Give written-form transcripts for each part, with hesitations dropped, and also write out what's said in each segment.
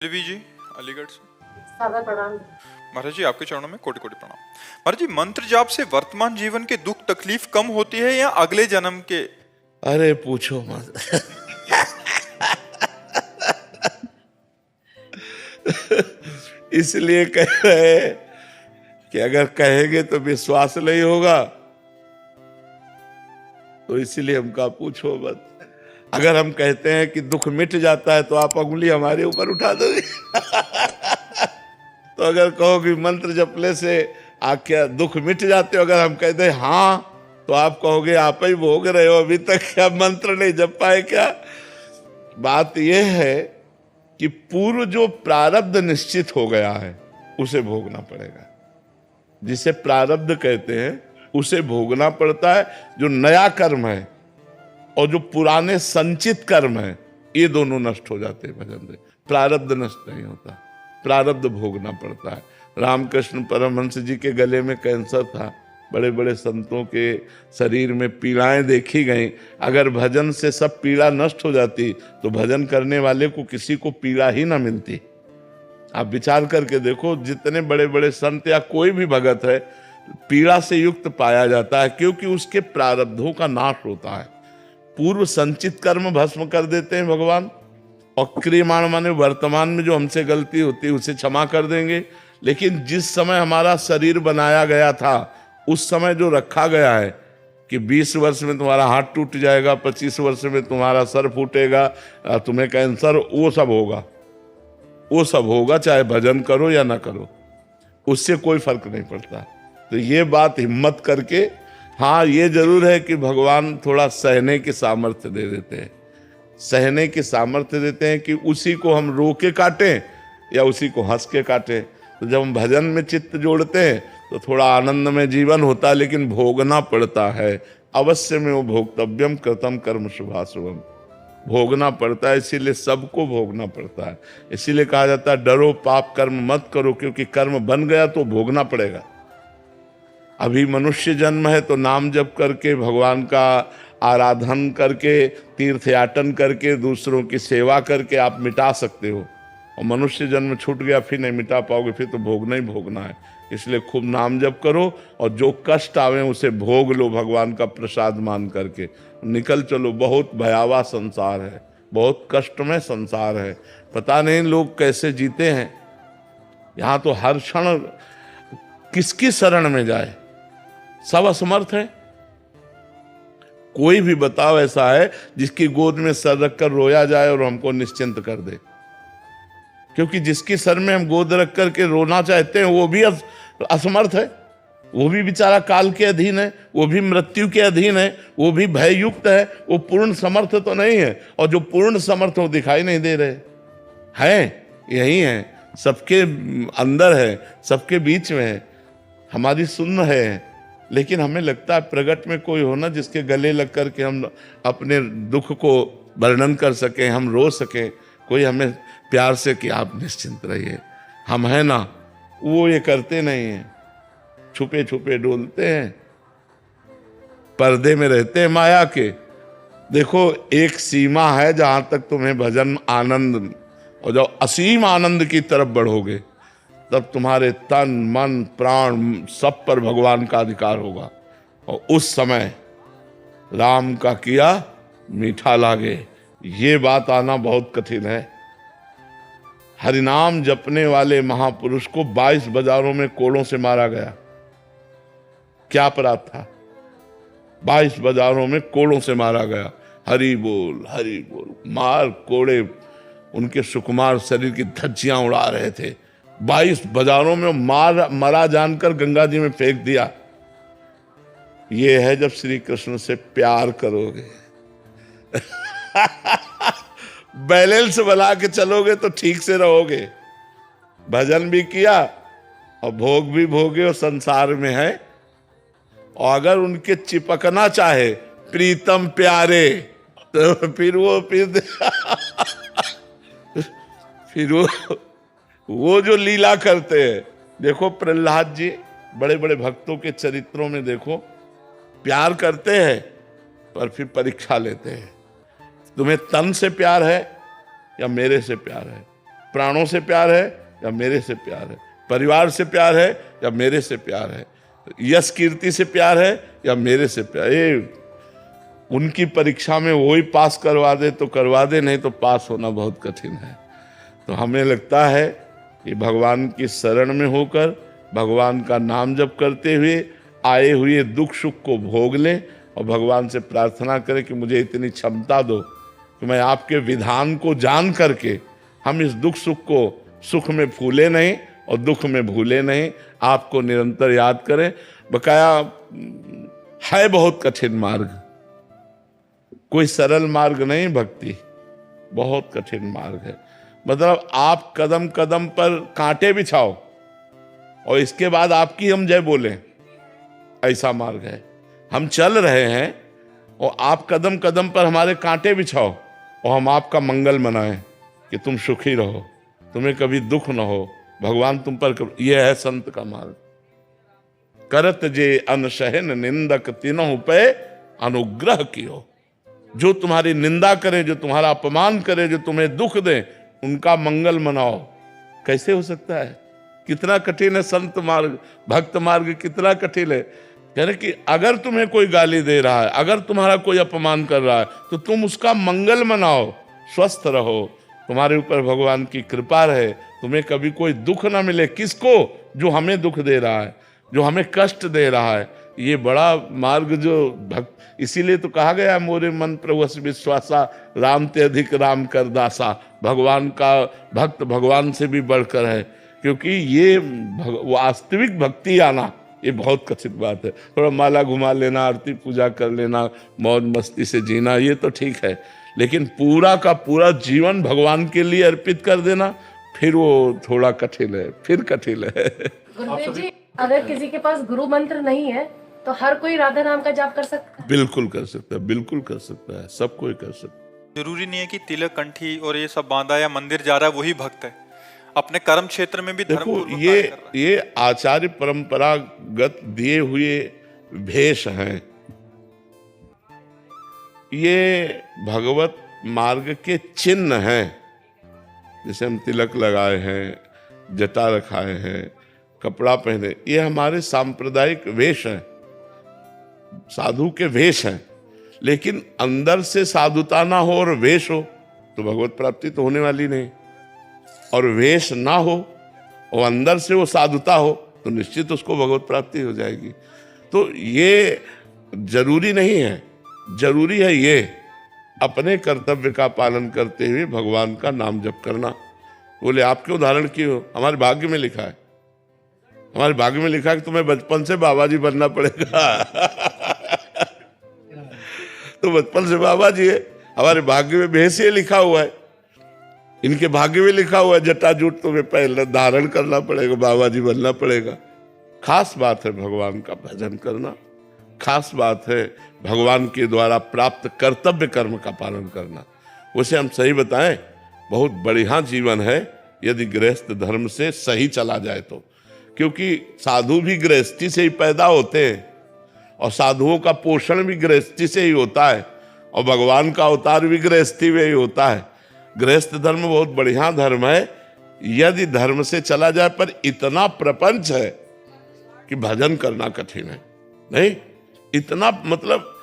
देवी जी अलीगढ़ से। सादा प्रणाम। महाराज जी आपके चरणों में कोटि कोटि प्रणाम। महाराज जी मंत्र जाप से वर्तमान जीवन के दुख तकलीफ कम होती है या अगले जन्म के? अरे पूछो मत। इसलिए कह रहे हैं कि अगर कहेंगे तो विश्वास नहीं होगा, तो इसलिए हम कहा पूछो मत। अगर हम कहते हैं कि दुख मिट जाता है तो आप उंगली हमारे ऊपर उठा दोगे। तो अगर कहो कि मंत्र जपने से क्या दुख मिट जाते हो, अगर हम कहते हैं हाँ, तो आप कहोगे आप ही भोग रहे हो, अभी तक क्या मंत्र नहीं जप पाए क्या? बात यह है कि पूर्व जो प्रारब्ध निश्चित हो गया है उसे भोगना पड़ेगा। जिसे प्रारब्ध कहते हैं उसे भोगना पड़ता है। जो नया कर्म है और जो पुराने संचित कर्म है, ये दोनों नष्ट हो जाते हैं भजन से। प्रारब्ध नष्ट नहीं होता, प्रारब्ध भोगना पड़ता है। रामकृष्ण परमहंस जी के गले में कैंसर था, बड़े बड़े संतों के शरीर में पीड़ाएं देखी गई। अगर भजन से सब पीड़ा नष्ट हो जाती तो भजन करने वाले को किसी को पीड़ा ही ना मिलती। आप विचार करके देखो, जितने बड़े बड़े संत या कोई भी भगत है, पीड़ा से युक्त पाया जाता है, क्योंकि उसके प्रारब्धों का नाश होता है। पूर्व संचित कर्म भस्म कर देते हैं भगवान, और क्रियमाण माने वर्तमान में जो हमसे गलती होती है उसे क्षमा कर देंगे। लेकिन जिस समय हमारा शरीर बनाया गया था, उस समय जो रखा गया है कि 20 वर्ष में तुम्हारा हाथ टूट जाएगा, 25 वर्ष में तुम्हारा सर फूटेगा, तुम्हें कैंसर, वो सब होगा, वो सब होगा, चाहे भजन करो या ना करो, उससे कोई फर्क नहीं पड़ता। तो ये बात हिम्मत करके, हाँ ये जरूर है कि भगवान थोड़ा सहने की सामर्थ्य दे देते हैं, सहने की सामर्थ्य देते हैं कि उसी को हम रो के काटें या उसी को हंस के काटें। तो जब हम भजन में चित्त जोड़ते हैं तो थोड़ा आनंद में जीवन होता है, लेकिन भोगना पड़ता है। अवश्य में वो भोक्तव्यम कृतम कर्म शुभाशुभम, भोगना पड़ता है। इसीलिए सबको भोगना पड़ता है। इसीलिए कहा जाता है डरो पाप कर्म मत करो, क्योंकि कर्म बन गया तो भोगना पड़ेगा। अभी मनुष्य जन्म है तो नाम जप करके, भगवान का आराधन करके, तीर्थयाटन करके, दूसरों की सेवा करके आप मिटा सकते हो। और मनुष्य जन्म छूट गया, फिर नहीं मिटा पाओगे, फिर तो भोगना ही भोगना है। इसलिए खूब नाम जप करो और जो कष्ट आवे उसे भोग लो, भगवान का प्रसाद मान करके निकल चलो। बहुत भयावह संसार है, बहुत कष्टमय संसार है। पता नहीं लोग कैसे जीते हैं। यहाँ तो हर क्षण किसकी शरण में जाए, सब असमर्थ है। कोई भी बताओ ऐसा है जिसकी गोद में सर रखकर रोया जाए और हमको निश्चिंत कर दे? क्योंकि जिसकी सर में हम गोद रख करके रोना चाहते हैं वो भी असमर्थ है, वो भी बेचारा काल के अधीन है, वो भी मृत्यु के अधीन है, वो भी भययुक्त है, वो पूर्ण समर्थ तो नहीं है। और जो पूर्ण समर्थ हो दिखाई नहीं दे रहे हैं, यही है, सबके अंदर है, सबके बीच में है, हमारी सुन्न है। लेकिन हमें लगता है प्रगट में कोई हो ना जिसके गले लग कर के हम अपने दुख को वर्णन कर सकें, हम रो सकें। कोई हमें प्यार से कि आप निश्चिंत रहिए, हम हैं ना। वो ये करते नहीं हैं, छुपे छुपे डोलते हैं, पर्दे में रहते हैं माया के। देखो एक सीमा है जहां तक तुम्हें भजन आनंद, और जब असीम आनंद की तरफ बढ़ोगे तब तुम्हारे तन मन प्राण सब पर भगवान का अधिकार होगा। और उस समय राम का किया मीठा लागे, ये बात आना बहुत कठिन है। हरिनाम जपने वाले महापुरुष को 22 बाजारों में कोड़ों से मारा गया। क्या अपराध था? 22 बाजारों में कोड़ों से मारा गया। हरि बोल मार कोड़े, उनके सुकुमार शरीर की धज्जियां उड़ा रहे थे। 22 बाजारों में मरा जानकर गंगा जी में फेंक दिया। ये है जब श्री कृष्ण से प्यार करोगे। बैलेंस बना के चलोगे तो ठीक से रहोगे। भजन भी किया और भोग भी भोगे और संसार में है। और अगर उनके चिपकना चाहे प्रीतम प्यारे, तो फिर वो जो लीला करते हैं। देखो प्रहलाद जी, बड़े बड़े भक्तों के चरित्रों में देखो, प्यार करते हैं पर फिर परीक्षा लेते हैं। तुम्हें तन से प्यार है या मेरे से प्यार है? प्राणों से प्यार है या मेरे से प्यार है, परिवार से प्यार है या मेरे से प्यार है, यश कीर्ति से प्यार है या मेरे से प्यार। ये उनकी परीक्षा में वही पास करवा दे तो करवा दे, नहीं तो पास होना बहुत कठिन है। तो हमें लगता है कि भगवान की शरण में होकर भगवान का नाम जप करते हुए आए हुए दुख सुख को भोग लें और भगवान से प्रार्थना करें कि मुझे इतनी क्षमता दो कि मैं आपके विधान को जान करके हम इस दुख सुख को सुख में फूले नहीं और दुख में भूले नहीं, आपको निरंतर याद करें। बकाया है बहुत कठिन मार्ग, कोई सरल मार्ग नहीं, भक्ति बहुत कठिन मार्ग है। मतलब आप कदम कदम पर कांटे बिछाओ और इसके बाद आपकी हम जय बोलें, ऐसा मार्ग है। हम चल रहे हैं और आप कदम कदम पर हमारे कांटे बिछाओ और हम आपका मंगल मनाएं कि तुम सुखी रहो, तुम्हें कभी दुख न हो, भगवान तुम पर। यह है संत का मार्ग। करत जे अनशहन निंदक तीनों पे अनुग्रह कियो। जो तुम्हारी निंदा करे, जो तुम्हारा अपमान करे, जो तुम्हें दुख दे, उनका मंगल मनाओ। कैसे हो सकता है? कितना कठिन है संत मार्ग, भक्त मार्ग कितना कठिन है। कह रहे कि अगर तुम्हें कोई गाली दे रहा है, अगर तुम्हारा कोई अपमान कर रहा है, तो तुम उसका मंगल मनाओ, स्वस्थ रहो, तुम्हारे ऊपर भगवान की कृपा रहे, तुम्हें कभी कोई दुख ना मिले। किसको? जो हमें दुख दे रहा है, जो हमें कष्ट दे रहा है। ये बड़ा मार्ग जो भक्त, इसीलिए तो कहा गया मोरे मन प्रभु विश्वासा, राम ते अधिक राम कर दासा। भगवान का भक्त भगवान से भी बढ़कर है, क्योंकि ये वास्तविक भक्ति आना ये बहुत कठिन बात है। थोड़ा माला घुमा लेना, आरती पूजा कर लेना, मौज मस्ती से जीना, ये तो ठीक है, लेकिन पूरा का पूरा जीवन भगवान के लिए अर्पित कर देना, फिर वो थोड़ा कठिन है, फिर कठिन है। गुरुदेव जी, अगर किसी के पास गुरु मंत्र नहीं है तो हर कोई राधा नाम का जाप कर सकता है? बिल्कुल कर सकता है, बिल्कुल कर सकता है, सब कोई कर सकता है। जरूरी नहीं है कि तिलक कंठी और ये सब बांधा या मंदिर जा रहा है वही भक्त है। अपने कर्म क्षेत्र में भी धर्म देखो, ये आचार्य परंपरागत दिए हुए भेष हैं, ये भगवत मार्ग के चिन्ह हैं। जैसे हम तिलक लगाए हैं, जटा रखाए हैं, कपड़ा पहने, ये हमारे सांप्रदायिक वेश हैं, साधु के वेश हैं। लेकिन अंदर से साधुता ना हो और वेश हो तो भगवत प्राप्ति तो होने वाली नहीं। और वेश ना हो और अंदर से वो साधुता हो तो निश्चित उसको भगवत प्राप्ति हो जाएगी। तो ये जरूरी नहीं है, जरूरी है ये अपने कर्तव्य का पालन करते हुए भगवान का नाम जप करना। बोले आपके उदाहरण क्यों? हमारे भाग्य में लिखा है, हमारे भाग्य में लिखा है कि तुम्हें बचपन से बाबा जी बनना पड़ेगा। तो बचपन से बाबा जी है, हमारे भाग्य में भेषिए लिखा हुआ है, इनके भाग्य में लिखा हुआ है जटा जूट तुम्हें पहले धारण करना पड़ेगा, बाबा जी बनना पड़ेगा। खास बात है भगवान का भजन करना, खास बात है भगवान के द्वारा प्राप्त कर्तव्य कर्म का पालन करना। उसे हम सही बताएं, बहुत बढ़िया जीवन है यदि गृहस्थ धर्म से सही चला जाए तो। क्योंकि साधु भी गृहस्थी से ही पैदा होते हैं और साधुओं का पोषण भी गृहस्थी से ही होता है और भगवान का अवतार भी गृहस्थी में ही होता है। गृहस्थ धर्म बहुत बढ़िया धर्म है यदि धर्म से चला जाए, पर इतना प्रपंच है कि भजन करना कठिन है। नहीं, इतना मतलब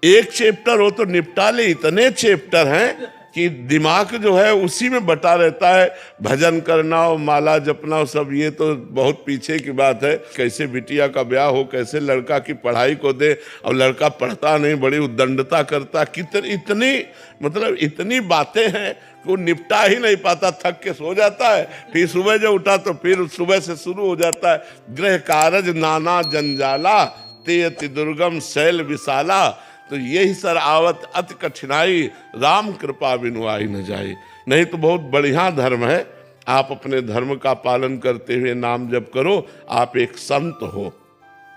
एक चैप्टर हो तो निपटा ले, इतने चैप्टर हैं कि दिमाग जो है उसी में बटा रहता है। भजन करना और माला जपना और सब ये तो बहुत पीछे की बात है। कैसे बिटिया का ब्याह हो, कैसे लड़का की पढ़ाई को दे, और लड़का पढ़ता नहीं, बड़ी उद्दंडता करता, इतनी मतलब इतनी बातें हैं कि वो निपटा ही नहीं पाता, थक के सो जाता है। फिर सुबह जो उठा तो फिर सुबह से शुरू हो जाता है। गृह कारज नाना जंजाला, ते अति दुर्गम शैल विशाला। तो यही सर आवत अति कठिनाई, राम कृपा बिनु आई न जाए। नहीं तो बहुत बढ़िया धर्म है। आप अपने धर्म का पालन करते हुए नाम जप करो, आप एक संत हो।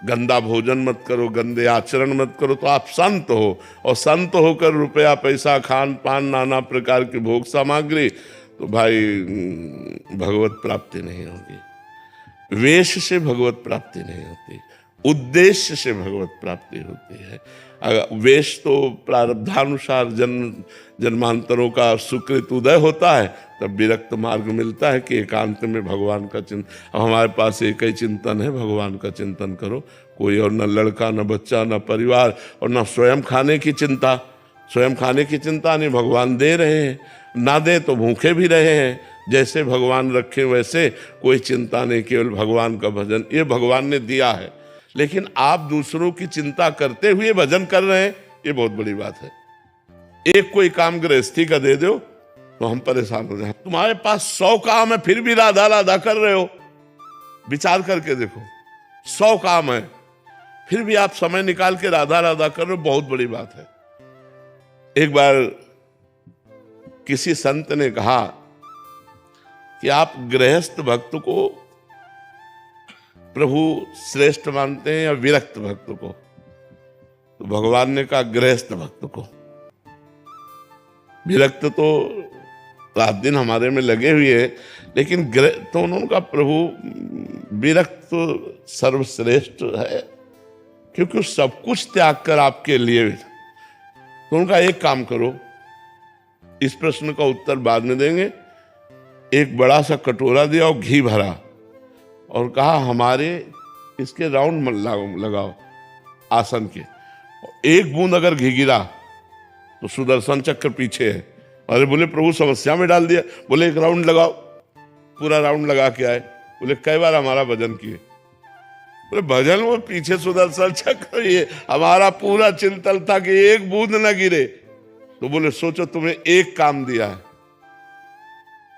गंदा भोजन मत करो, गंदे आचरण मत करो, तो आप संत हो। और संत होकर रुपया पैसा, खान पान, नाना प्रकार की भोग सामग्री, तो भाई भगवत प्राप्ति नहीं होगी। वेश से भगवत प्राप्ति नहीं होती। उद्देश्य से भगवत प्राप्ति होती है। वेश तो प्रारब्धानुसार जन्मांतरों का सुकृत उदय होता है, तब विरक्त मार्ग मिलता है कि एकांत में भगवान का चिंतन। अब हमारे पास एक ही चिंतन है, भगवान का चिंतन करो। कोई और न लड़का, न बच्चा, न परिवार, और न स्वयं खाने की चिंता। स्वयं खाने की चिंता नहीं, भगवान दे रहे हैं, ना दे तो भूखे भी रहे हैं। जैसे भगवान रखे वैसे, कोई चिंता नहीं, केवल भगवान का भजन। ये भगवान ने दिया है, लेकिन आप दूसरों की चिंता करते हुए भजन कर रहे हैं, ये बहुत बड़ी बात है। एक कोई काम गृहस्थी का दे दो तो हम परेशान हो जाए। तुम्हारे पास 100 काम है, फिर भी राधा राधा कर रहे हो। विचार करके देखो, 100 काम है, फिर भी आप समय निकाल के राधा राधा कर रहे हो, बहुत बड़ी बात है। एक बार किसी संत ने कहा कि आप गृहस्थ भक्त को प्रभु श्रेष्ठ मानते हैं या विरक्त भक्त को? तो भगवान ने कहा गृहस्थ भक्त को। विरक्त तो रात दिन हमारे में लगे हुए हैं, लेकिन तो उन्होंने कहा प्रभु विरक्त तो सर्वश्रेष्ठ है, क्योंकि सब कुछ त्याग कर आपके लिए। तो उनका एक काम करो, इस प्रश्न का उत्तर बाद में देंगे। एक बड़ा सा कटोरा दिया और घी भरा और कहा हमारे इसके राउंड लगाओ आसन के। एक बूंद अगर घी गिरा तो सुदर्शन चक्र पीछे है। अरे बोले प्रभु समस्या में डाल दिया। बोले एक राउंड लगाओ। पूरा राउंड लगा के आए। बोले कई बार हमारा भजन किए? बोले भजन वो पीछे सुदर्शन चक्र, ये हमारा पूरा चिंतन था कि एक बूंद न गिरे। तो बोले सोचो तुम्हें एक काम दिया है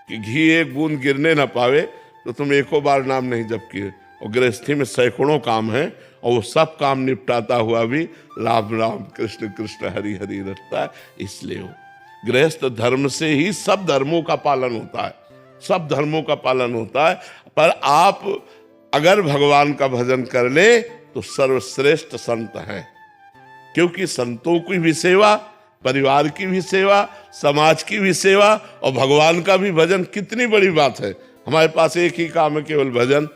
कि घी एक बूंद गिरने ना पावे, तो तुम एको बार नाम नहीं जप किए। और गृहस्थी में सैकड़ों काम है, और वो सब काम निपटाता हुआ भी राम राम कृष्ण कृष्ण हरि हरि रटता है। इसलिए वो गृहस्थ धर्म से ही सब धर्मों का पालन होता है, सब धर्मों का पालन होता है। पर आप अगर भगवान का भजन कर ले तो सर्वश्रेष्ठ संत हैं, क्योंकि संतों की भी सेवा, परिवार की भी सेवा, समाज की भी सेवा, और भगवान का भी भजन कितनी बड़ी बात है। हमारे पास एक ही काम है, केवल भजन,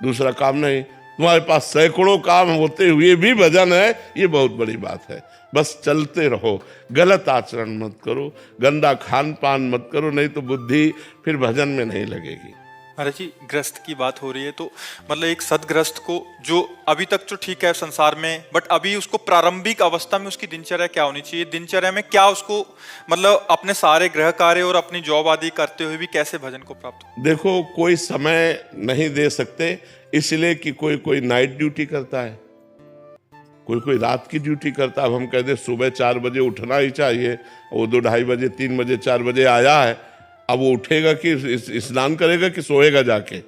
दूसरा काम नहीं। तुम्हारे पास सैकड़ों काम होते हुए भी भजन है, ये बहुत बड़ी बात है। बस चलते रहो, गलत आचरण मत करो, गंदा खान पान मत करो, नहीं तो बुद्धि फिर भजन में नहीं लगेगी। महाराज जी, ग्रस्त की बात हो रही है, तो मतलब एक सदग्रस्त को जो अभी तक तो ठीक है संसार में, बट अभी उसको प्रारंभिक अवस्था में उसकी दिनचर्या क्या होनी चाहिए? दिनचर्या में क्या उसको मतलब अपने सारे गृह कार्य और अपनी जॉब आदि करते हुए भी कैसे भजन को प्राप्त हो? देखो, कोई समय नहीं दे सकते, इसलिए कि कोई कोई नाइट ड्यूटी करता है, कोई कोई रात की ड्यूटी करता है। अब हम कहते सुबह 4 बजे उठना ही चाहिए, वो 2 ढाई बजे 3 बजे 4 बजे आया है, अब वो उठेगा कि स्नान करेगा कि सोएगा जाके?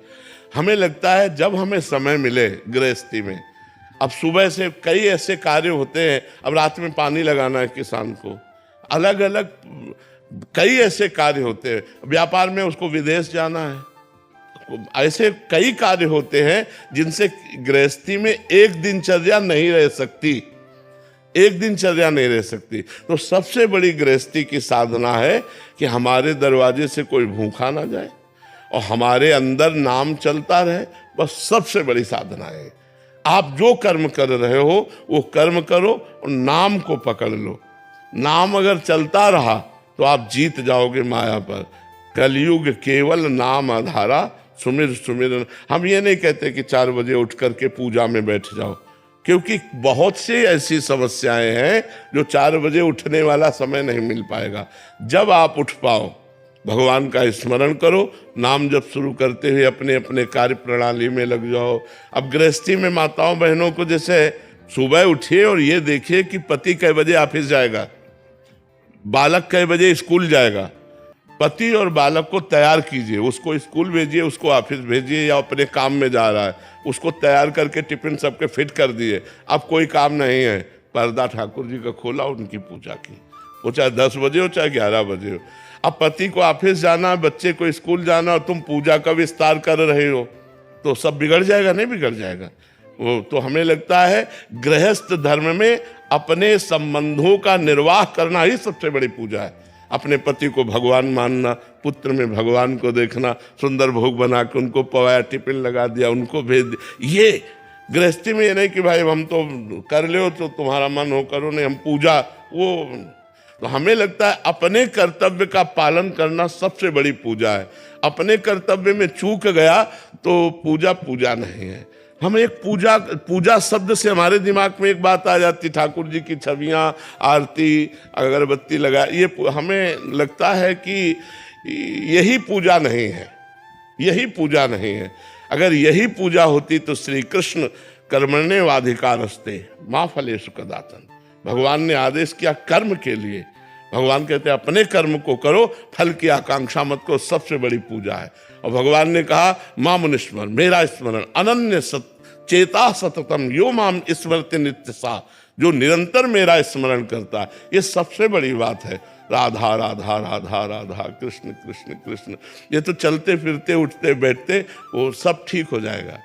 हमें लगता है जब हमें समय मिले गृहस्थी में, अब सुबह से कई ऐसे कार्य होते हैं, अब रात में पानी लगाना है किसान को, अलग अलग कई ऐसे कार्य होते हैं, व्यापार में उसको विदेश जाना है, ऐसे कई कार्य होते हैं जिनसे गृहस्थी में एक दिनचर्या नहीं रह सकती, एक दिनचर्या नहीं रह सकती। तो सबसे बड़ी गृहस्थी की साधना है कि हमारे दरवाजे से कोई भूखा ना जाए और हमारे अंदर नाम चलता रहे, बस सबसे बड़ी साधना है। आप जो कर्म कर रहे हो वो कर्म करो और नाम को पकड़ लो। नाम अगर चलता रहा तो आप जीत जाओगे माया पर। कलयुग केवल नाम आधारा, सुमिर सुमिर। हम ये नहीं कहते कि 4 बजे उठ करके पूजा में बैठ जाओ, क्योंकि बहुत सी ऐसी समस्याएं हैं जो 4 बजे उठने वाला समय नहीं मिल पाएगा। जब आप उठ पाओ, भगवान का स्मरण करो, नाम जब शुरू करते हुए अपने अपने कार्य प्रणाली में लग जाओ। अब गृहस्थी में माताओं बहनों को जैसे सुबह उठिए और ये देखिए कि पति कै बजे ऑफिस जाएगा, बालक कै बजे स्कूल जाएगा। पति और बालक को तैयार कीजिए, उसको स्कूल भेजिए, उसको ऑफिस भेजिए, या अपने काम में जा रहा है उसको तैयार करके टिफिन सबके फिट कर दिए। अब कोई काम नहीं है, पर्दा ठाकुर जी का खोला, उनकी पूजा की, वो चाहे 10 बजे हो चाहे 11 बजे हो। अब पति को ऑफिस जाना है, बच्चे को स्कूल जाना, और तुम पूजा का विस्तार कर रहे हो, तो सब बिगड़ जाएगा? नहीं बिगड़ जाएगा। वो तो हमें लगता है गृहस्थ धर्म में अपने संबंधों का निर्वाह करना ही सबसे बड़ी पूजा है। अपने पति को भगवान मानना, पुत्र में भगवान को देखना, सुंदर भोग बना के उनको पवाया, टिफिन लगा दिया, उनको भेज दिया, ये गृहस्थी में ये नहीं कि भाई हम तो कर लो तो तुम्हारा मन हो करो, नहीं हम पूजा वो। तो हमें लगता है अपने कर्तव्य का पालन करना सबसे बड़ी पूजा है। अपने कर्तव्य में चूक गया तो पूजा पूजा नहीं है। हम एक पूजा शब्द से हमारे दिमाग में एक बात आ जाती, ठाकुर जी की छवियाँ, आरती, अगरबत्ती लगा, ये हमें लगता है कि यही पूजा नहीं है, यही पूजा नहीं है। अगर यही पूजा होती तो श्री कृष्ण कर्मण्येवाधिकारस्ते मा फलेषु कदाचन, भगवान ने आदेश किया कर्म के लिए। भगवान कहते हैं अपने कर्म को करो, फल की आकांक्षा मत करो, सबसे बड़ी पूजा है। और भगवान ने कहा माम स्मरण, मेरा स्मरण, अनन्य चेता सततम यो माम स्मरति नित्य सा, जो निरंतर मेरा स्मरण करता है, ये सबसे बड़ी बात है। राधा राधा राधा राधा, कृष्ण कृष्ण कृष्ण, ये तो चलते फिरते उठते बैठते वो सब ठीक हो जाएगा।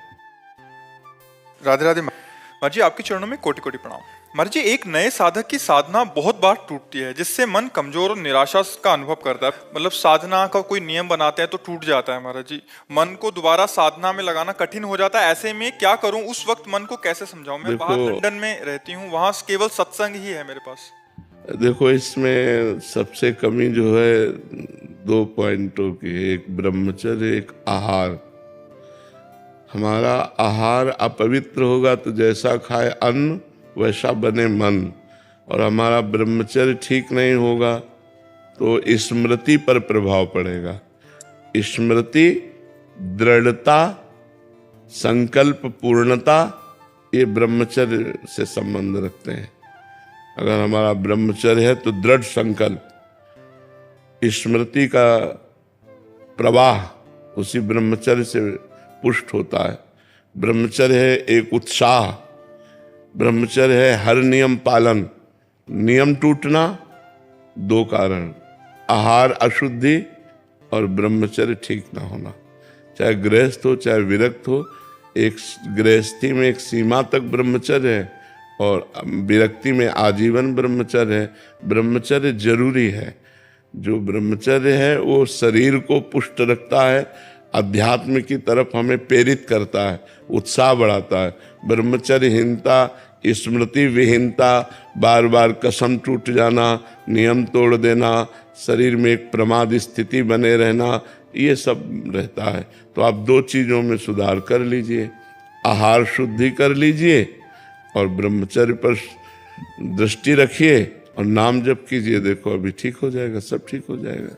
राधे राधे महाराज जी, आपके चरणों में कोटि कोटि प्रणाम। महाराज जी, एक नए साधक की साधना बहुत बार टूटती है, जिससे मन कमजोर और निराशा का अनुभव करता है। मतलब साधना का कोई नियम बनाते हैं तो टूट जाता है महाराज जी, मन को दोबारा साधना में लगाना कठिन हो जाता है। ऐसे में क्या करूं, उस वक्त मन को कैसे समझाऊं? मैं बाहर लंदन में रहती हूँ, वहां केवल सत्संग ही है मेरे पास। देखो, इसमें सबसे कमी जो है 2 पॉइंटों की, एक ब्रह्मचर्य, एक आहार। हमारा आहार अपवित्र होगा तो जैसा खाए अन्न वैसा बने मन, और हमारा ब्रह्मचर्य ठीक नहीं होगा तो स्मृति पर प्रभाव पड़ेगा। स्मृति, दृढ़ता, संकल्प पूर्णता, ये ब्रह्मचर्य से संबंध रखते हैं। अगर हमारा ब्रह्मचर्य है तो दृढ़ संकल्प, स्मृति का प्रवाह उसी ब्रह्मचर्य से पुष्ट होता है। ब्रह्मचर्य है एक उत्साह, ब्रह्मचर्य है हर नियम पालन। नियम टूटना 2 कारण, आहार अशुद्धि और ब्रह्मचर्य ठीक ना होना। चाहे गृहस्थ हो चाहे विरक्त हो, एक गृहस्थी में एक सीमा तक ब्रह्मचर्य है और विरक्ति में आजीवन ब्रह्मचर्य है। ब्रह्मचर्य जरूरी है। जो ब्रह्मचर्य है वो शरीर को पुष्ट रखता है, अध्यात्म की तरफ हमें प्रेरित करता है, उत्साह बढ़ाता है। ब्रह्मचर्यहीनता, स्मृति विहीनता, बार बार कसम टूट जाना, नियम तोड़ देना, शरीर में एक प्रमाद स्थिति बने रहना, ये सब रहता है। तो आप 2 चीज़ों में सुधार कर लीजिए, आहार शुद्धि कर लीजिए और ब्रह्मचर्य पर दृष्टि रखिए और नाम जप कीजिए। देखो अभी ठीक हो जाएगा, सब ठीक हो जाएगा।